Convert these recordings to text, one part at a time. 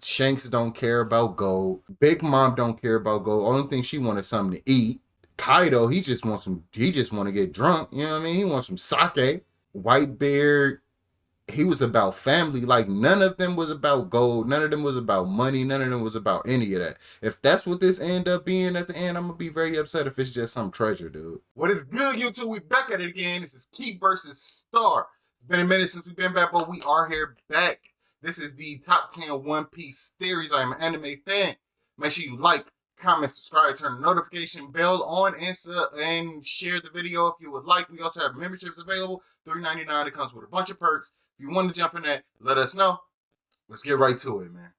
Shanks don't care about gold. Big Mom don't care about gold. Only thing she wanted something to eat. Kaido, he just want to get drunk. You know what I mean? He wants some sake. Whitebeard, he was about family. Like, none of them was about gold. None of them was about money. None of them was about any of that. If that's what this end up being at the end, I'm going to be very upset if it's just some treasure, dude. What is good, YouTube? We back at it again. This is Key versus Star. It's been a minute since we've been back, but we are here back. This is the top 10 One Piece theories. I am an anime fan. Make sure you like, comment, subscribe, turn the notification bell on, and share the video if you would like. We also have memberships available, $3.99. It comes with a bunch of perks. If you want to jump in there, let us know. Let's get right to it, man.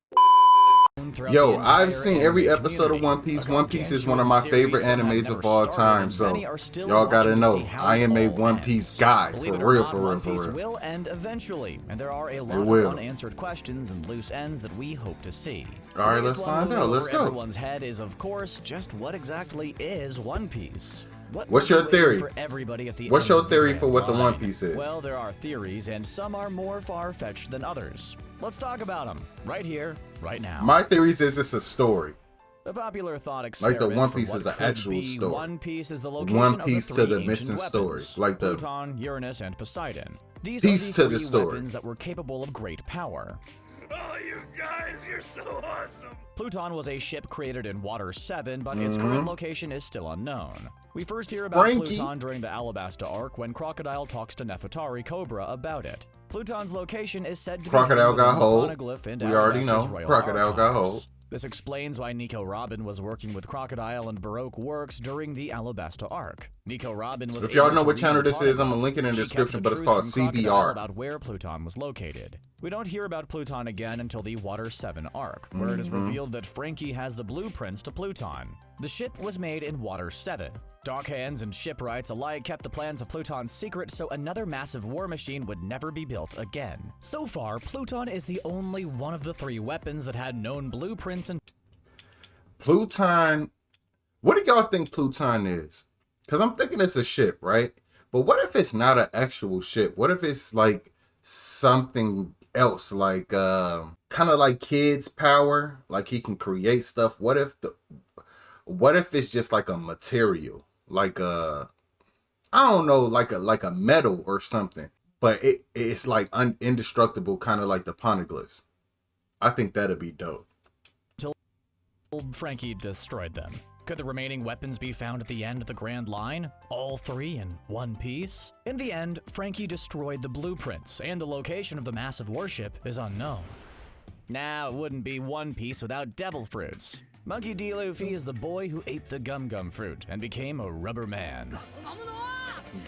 Yo, I've seen every episode of One Piece. One Piece is one of my favorite animes of all time, so y'all gotta know, I am a One Piece guy, for real. One Piece will end eventually, and there are a lot of unanswered questions and loose ends that we hope to see. All right, let's find out. Let's go. Everyone's head is, of course, just what exactly is One Piece? What's your theory? What's your theory for what the One Piece is? Well, there are theories, and some are more far-fetched than others. Let's talk about them right here, right now. My theories is it's a story. The popular thought experiment like the One Piece is an actual story. One Piece is the location One Piece of the to the missing story, like the Pluton, Uranus, and Poseidon. These piece are the to the story. Weapons that were capable of great power. Oh, you guys, you're so awesome! Pluton was a ship created in Water 7, but its current location is still unknown. We first hear about Pluton during the Alabasta arc when Crocodile talks to Nefertari Cobra about it. Pluton's location is said to be Crocodile got hold. We already know. Crocodile got hold. This explains why Nico Robin was working with Crocodile and Baroque Works during the Alabasta arc. Nico Robin was. If y'all know what channel this is, I'm gonna link it in the description, but it's called CBR. About where Pluton was located. We don't hear about Pluton again until the Water 7 arc, where it is revealed that Frankie has the blueprints to Pluton. The ship was made in Water 7. Dockhands and shipwrights alike kept the plans of Pluton secret so another massive war machine would never be built again. So far, Pluton is the only one of the three weapons that had known blueprints and... Pluton... What do y'all think Pluton is? Because I'm thinking it's a ship, right? But what if it's not an actual ship? What if it's like something else? Like, kind of like Kid's power? Like he can create stuff? What if it's just like a material? Like I don't know, like a metal or something, but it's like indestructible, kind of like the poneglyphs. I think that'd be dope. Until Frankie destroyed them. Could the remaining weapons be found at the end of the Grand Line? All three in one piece? In the end, Frankie destroyed the blueprints, and the location of the massive warship is unknown. Now, it wouldn't be One Piece without devil fruits. Monkey D. Luffy is the boy who ate the gum-gum fruit and became a rubber man.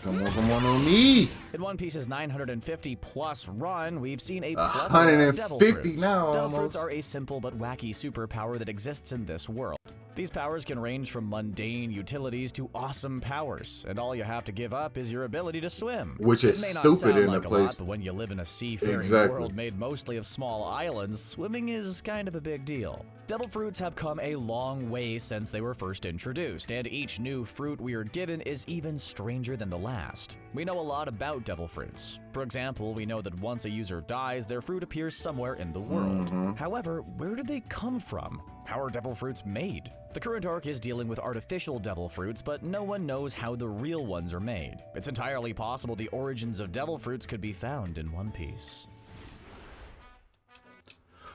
Come on me! In One Piece's 950-plus run, we've seen a 150 now. Devil fruits are a simple but wacky superpower that exists in this world. These powers can range from mundane utilities to awesome powers, and all you have to give up is your ability to swim. Which is stupid in a place. But when you live in a seafaring world made mostly of small islands, swimming is kind of a big deal. Devil fruits have come a long way since they were first introduced, and each new fruit we are given is even stranger than the last. We know a lot about devil fruits. For example, we know that once a user dies, their fruit appears somewhere in the world. However, where did they come from? How are devil fruits made? The current arc is dealing with artificial devil fruits, but no one knows how the real ones are made. It's entirely possible the origins of devil fruits could be found in One Piece.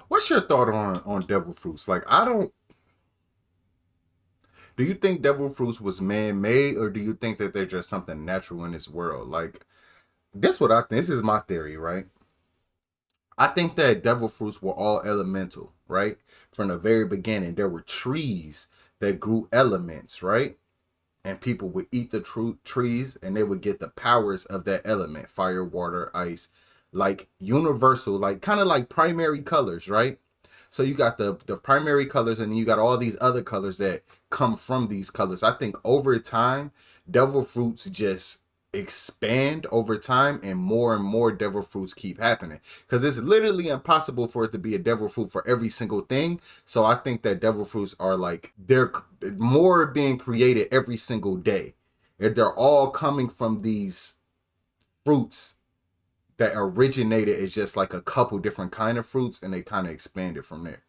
What's your thought on devil fruits? Like, do you think devil fruits was man-made, or do you think that they're just something natural in this world? Like, this what I think. This is my theory, right? I think that devil fruits were all elemental, right? From the very beginning, there were trees that grew elements, right? And people would eat the trees and they would get the powers of that element, fire, water, ice, like universal, like kind of like primary colors, right? So you got the primary colors, and then you got all these other colors that come from these colors. I think over time, devil fruits just expand over time, and more devil fruits keep happening, because it's literally impossible for it to be a devil fruit for every single thing. So I think that devil fruits are like, they're more being created every single day, and they're all coming from these fruits that originated as just like a couple different kind of fruits, and they kind of expanded from there.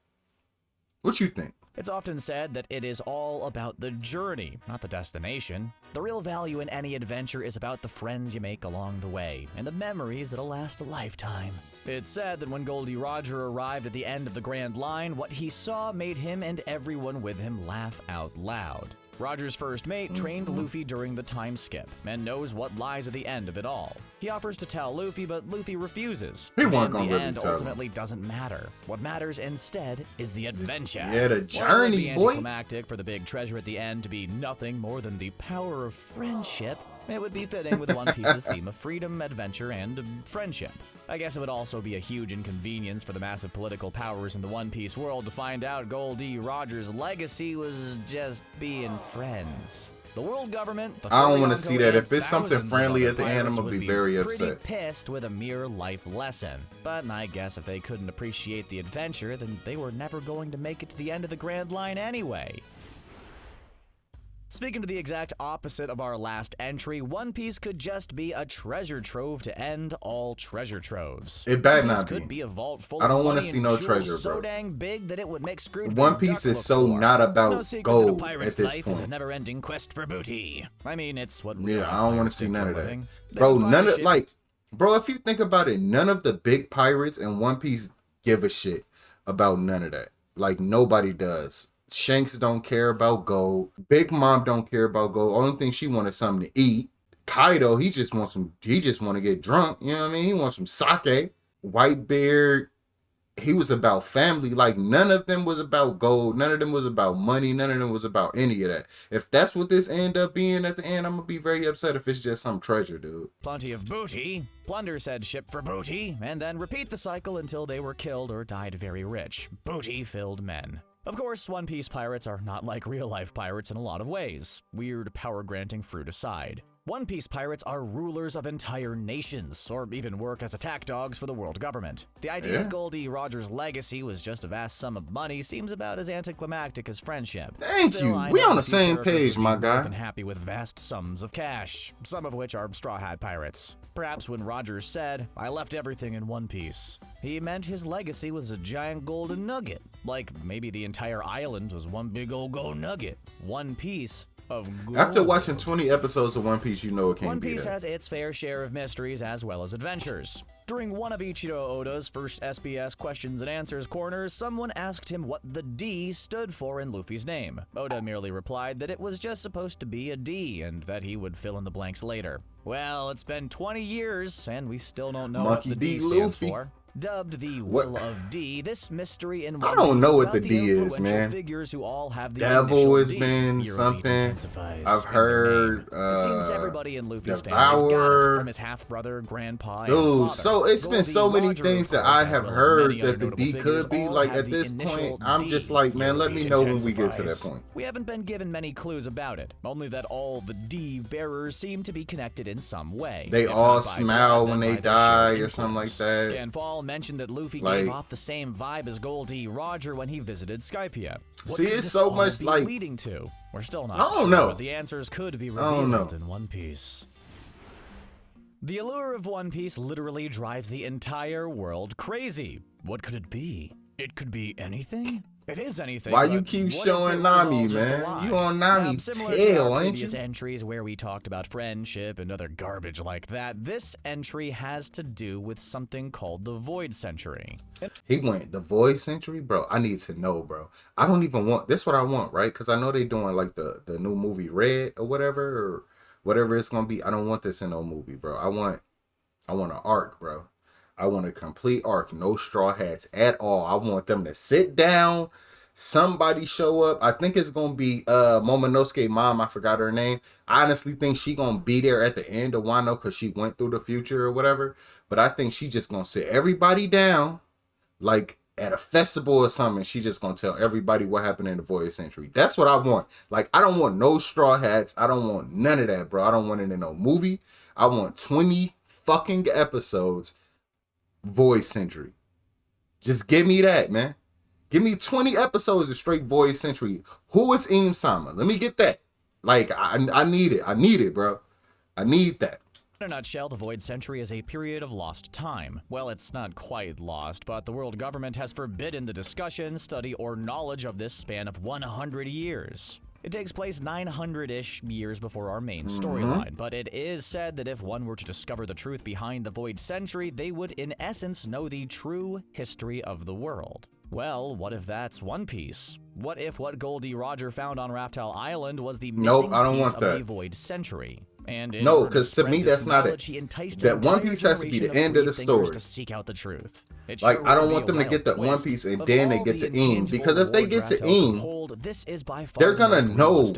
What you think? It's often said that it is all about the journey, not the destination. The real value in any adventure is about the friends you make along the way, and the memories that'll last a lifetime. It's said that when Goldie Roger arrived at the end of the Grand Line, what he saw made him and everyone with him laugh out loud. Roger's first mate trained Luffy during the time skip and knows what lies at the end of it all. He offers to tell Luffy, but Luffy refuses. He wasn't gonna the really end tell him. ultimately doesn't matter. What matters instead is the adventure. Yeah, the While it would journey, be boy. anticlimactic for the big treasure at the end to be nothing more than the power of friendship, it would be fitting with One Piece's theme of freedom, adventure, and friendship. I guess it would also be a huge inconvenience for the massive political powers in the One Piece world to find out Goldie Roger's legacy was just being friends. The world government, the I don't want Furion to see Code, that. If and it's something thousands of friendly other at the end, I'm pirates gonna would be very pretty upset. pissed with a mere life lesson. But I guess if they couldn't appreciate the adventure, then they were never going to make it to the end of the Grand Line anyway. Speaking to the exact opposite of our last entry, One Piece could just be a treasure trove to end all treasure troves. It better One Piece not could be. be a vault full I don't of wanna money see and no jewels treasure, so bro. dang big that it would make Scrooge One McDuck Piece is look so poor. not It's about no secret gold that a at pirate's this life is a point. never-ending quest for booty. I mean, it's what real Yeah, life I don't want pirates to see do none for of a that. living. They Bro, find none of, shit- like, bro, if you think about it, none of the big pirates in One Piece give a shit about none of that. Like, nobody does. Shanks don't care about gold. Big Mom don't care about gold. Only thing she wanted something to eat. Kaido, he just want to get drunk. You know what I mean? He wants some sake. Whitebeard, he was about family. Like, none of them was about gold. None of them was about money. None of them was about any of that. If that's what this end up being at the end, I'm gonna be very upset if it's just some treasure, dude. Plenty of booty, plunder said ship for booty, and then repeat the cycle until they were killed or died very rich. Booty-filled men. Of course, One Piece pirates are not like real-life pirates in a lot of ways, weird power-granting fruit aside. One Piece pirates are rulers of entire nations, or even work as attack dogs for the world government. The idea that Goldie Roger's legacy was just a vast sum of money seems about as anticlimactic as friendship. Thank Still, you. I We know on a the few same characters page, would be my more guy. than happy with vast sums of cash, some of which are Straw Hat pirates. Perhaps when Rogers said, "I left everything in One Piece," he meant his legacy was a giant golden nugget. Like maybe the entire island was one big old gold nugget. One piece of gold. After watching 20 episodes of One Piece, you know it can't One be Piece that. has its fair share of mysteries as well as adventures. During one of Eiichiro Oda's first SBS questions and answers corners, someone asked him what the D stood for in Luffy's name. Oda merely replied that it was just supposed to be a D and that he would fill in the blanks later. Well, it's been 20 years and we still don't know Monkey what the D D. stands Luffy. for. Dubbed the What? Will of D, this mystery in I One don't Piece know is what about the D is, influential man. figures who all have the Devil initial has D. been Your beat something. intensifies I've in their heard, name. It seems everybody in Luffy's family Devour. got it, from his half-brother, grandpa, and Dude, father. so it's been so Goldie many Roger, things of that course, I as have well as heard many that other the notable D figures, could be. all Like, have at the this initial point, I'm D. just like, man, Your let me beat know when we get to that intensifies. point. We haven't been given many clues about it, only that all the D bearers seem to be connected in some way. They If all not by smile blood, when then they by their die shared or something like influence. that. Ganfall mentioned that Luffy Like- gave off the same vibe as Goldie Roger when he visited Skypiea. What See, could it's this so all much be like- leading to? We're still not I don't sure, know. but the answers could be don't know. revealed in One Piece. The allure of One Piece literally drives the entire world crazy. What could it be? It could be anything? It is anything. Why you but keep what if showing it was all Nami, just a man? lie? You on Nami Similar to tail, our ain't previous you? entries where we talked about friendship and other garbage like that, this entry has to do with something called the Void Century. He went the Void Century, bro. I need to know, bro. I don't even want this. What I want, right? Because I know they doing like the new movie Red or whatever it's gonna be. I don't want this in no movie, bro. I want an arc, bro. I want a complete arc, no straw hats at all. I want them to sit down. Somebody show up. I think it's gonna be Momonosuke mom. I forgot her name. I honestly think she gonna be there at the end of Wano because she went through the future or whatever. But I think she just gonna sit everybody down, like at a festival or something. She just gonna tell everybody what happened in the Void Century. That's what I want. Like, I don't want no straw hats. I don't want none of that, bro. I don't want it in no movie. I want 20 fucking episodes. Void Century. Just give me that, man. Give me 20 episodes of straight Void Century. Who is Im Sama? Let me get that. Like, I need it. I need it, bro. I need that. In a nutshell, the Void Century is a period of lost time. Well, it's not quite lost, but the world government has forbidden the discussion, study, or knowledge of this span of 100 years. It takes place 900-ish years before our main storyline, but it is said that if one were to discover the truth behind the Void Century, they would in essence know the true history of the world. Well, what if that's One Piece? What if what Goldie Roger found on Raftel Island was the missing piece of the Void Century? And no, because to me that's not it. That One Piece has to be the end of the story. To seek out the truth. Like, I don't want them to get the One Piece and then they get to Eam, because if they get to Eam, they're gonna know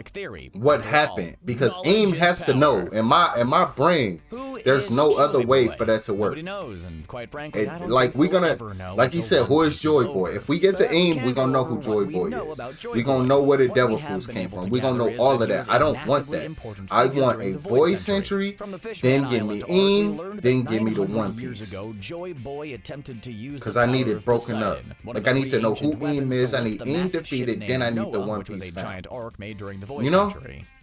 what happened, because Eam has to know. In my brain, there's no other way for that to work. Nobody knows, and quite frankly, I don't like think we're we'll gonna, ever know like you said, who is Joyboy? If we get to Eam, we're gonna know who Joyboy is. We're gonna know where the Devil Fruits came from. We're gonna know all of that. I don't want that. I want a Void Century, then give me Eam, then give me the One Piece. Because I need it broken up. Like, I need to know who Eam is. I need Eam defeated, then I need the One Piece found. You know?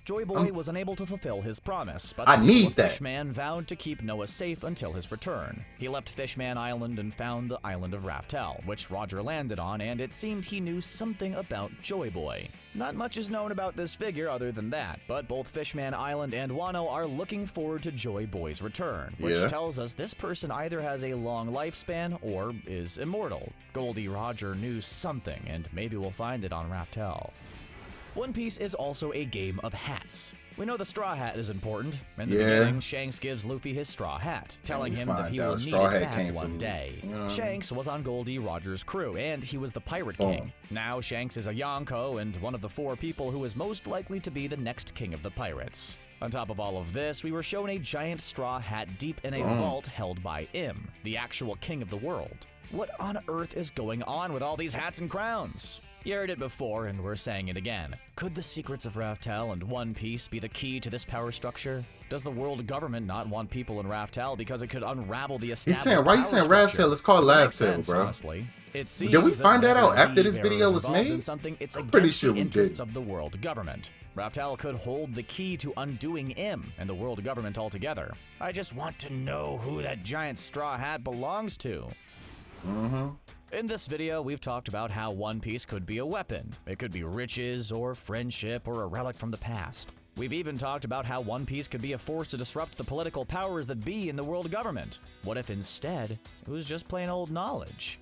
Joyboy was unable to fulfill his promise, but I need that. Fishman vowed to keep Noah safe until his return. He left Fishman Island and found the island of Raftel, which Roger landed on, and it seemed he knew something about Joyboy. Not much is known about this figure other than that, but both Fishman Island and Wano are looking forward to Joyboy's return, which tells us this person either has a long lifespan or is immortal. Goldie Roger knew something, and maybe we'll find it on Raftel. One Piece is also a game of hats. We know the straw hat is important. In the beginning, Shanks gives Luffy his straw hat, telling him that he will need it back one day. Shanks was on Goldie Roger's crew, and he was the Pirate King. Now Shanks is a Yonko and one of the 4 people who is most likely to be the next king of the pirates. On top of all of this, we were shown a giant straw hat deep in a vault held by Im, the actual king of the world. What on earth is going on with all these hats and crowns? You heard it before, and we're saying it again. Could the secrets of Raftel and One Piece be the key to this power structure? Does the world government not want people in Raftel because it could unravel the established power structure? Why you saying Raftel? It's called Lavtail, bro. Honestly. Did we find that out after this video was made? I'm pretty sure we did. Of the world government. Raftel could hold the key to undoing Im and the world government altogether. I just want to know who that giant straw hat belongs to. In this video, we've talked about how One Piece could be a weapon. It could be riches, or friendship, or a relic from the past. We've even talked about how One Piece could be a force to disrupt the political powers that be in the world government. What if instead, it was just plain old knowledge?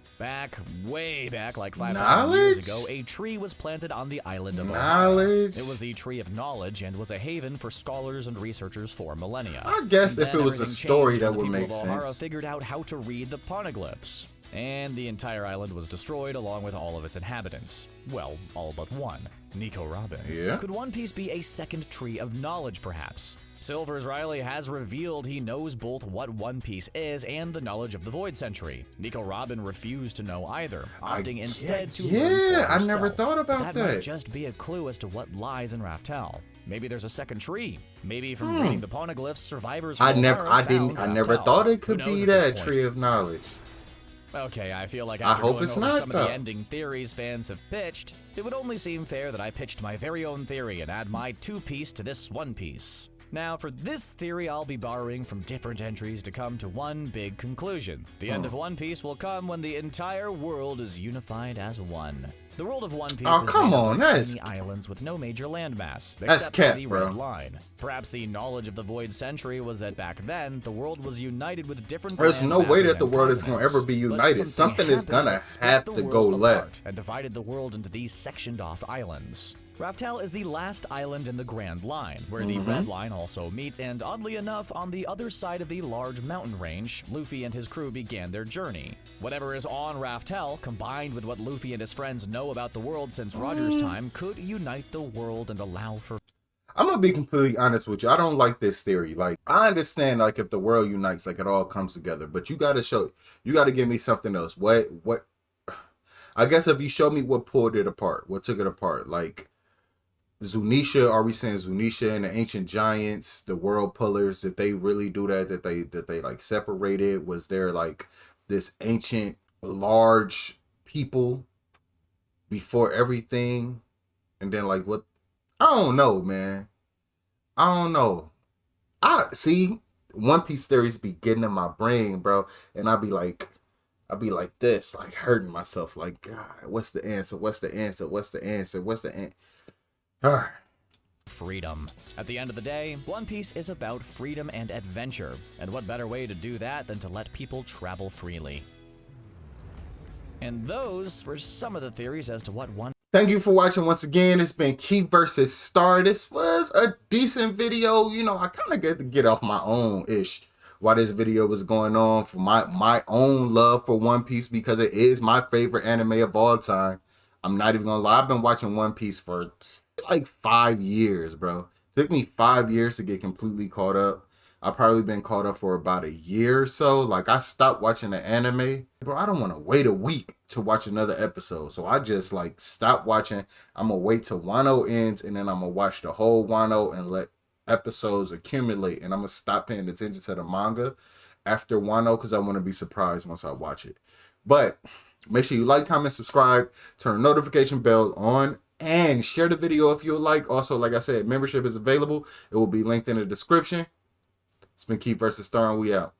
Way back, like 5,000 years ago, a tree was planted on the island of Ohio. It was the tree of knowledge and was a haven for scholars and researchers for millennia. I guess if it was a story, that would make sense. Ohara figured out how to read the poneglyphs. And the entire island was destroyed along with all of its inhabitants. Well, all but one, Nico Robin. Could One Piece be a second tree of knowledge, perhaps? Silvers Riley has revealed he knows both what One Piece is and the knowledge of the Void Century. Nico Robin refused to know either, opting instead to learn for herself. I never thought about that. That might just be a clue as to what lies in Raftel. Maybe there's a second tree. Maybe from reading the poneglyphs, survivors from I never thought it could be that tree of knowledge. Okay, I feel like after going over some of the ending theories fans have pitched, it would only seem fair that I pitched my very own theory and add my 2-piece to this 1-piece. Now, for this theory, I'll be borrowing from different entries to come to one big conclusion. The end of One Piece will come when the entire world is unified as one. The world of One Piece is made up of tiny islands with no major landmass, except for the Red Line. Perhaps the knowledge of the Void Century was that back then, the world was united with different There's no way that the world is going to ever be united. Something is going to have to go left. And divided the world into these sectioned off islands. Raftel is the last island in the Grand Line, where the Red Line also meets, and oddly enough, on the other side of the large mountain range, Luffy and his crew began their journey. Whatever is on Raftel, combined with what Luffy and his friends know about the world since Roger's time, could unite the world and allow for... I'm gonna be completely honest with you. I don't like this theory. Like, I understand, like, if the world unites, like, it all comes together, but you gotta give me something else. What, I guess if you show me what pulled it apart, what took it apart, like, Zunisha, are we saying Zunisha and the ancient giants, the world pullers, did they really do that? That they like separated? Was there like this ancient large people before everything? And then like what? I don't know, man. I don't know. One Piece theories be getting in my brain, bro. And I'll be like this, like hurting myself. Like, God, what's the answer? What's the answer? What's the answer? What's the answer? Freedom. At the end of the day, One Piece is about freedom and adventure. And what better way to do that than to let people travel freely? And those were some of the theories as to what One... Thank you for watching once again. It's been Keith versus Star. This was a decent video. You know, I kind of get to get off my own ish while this video was going on for my own love for One Piece, because it is my favorite anime of all time. I'm not even gonna lie. I've been watching One Piece for like 5 years, bro. It took me 5 years to get completely caught up. I've probably been caught up for about a year or so. Like, I stopped watching the anime. Bro, I don't want to wait a week to watch another episode. So I just, like, stopped watching. I'm going to wait till Wano ends, and then I'm going to watch the whole Wano and let episodes accumulate. And I'm going to stop paying attention to the manga after Wano, because I want to be surprised once I watch it. But make sure you like, comment, subscribe, turn the notification bell on, and share the video if you like. Also, like I said, membership is available. It will be linked in the description. It's been Keith versus Star, and we out.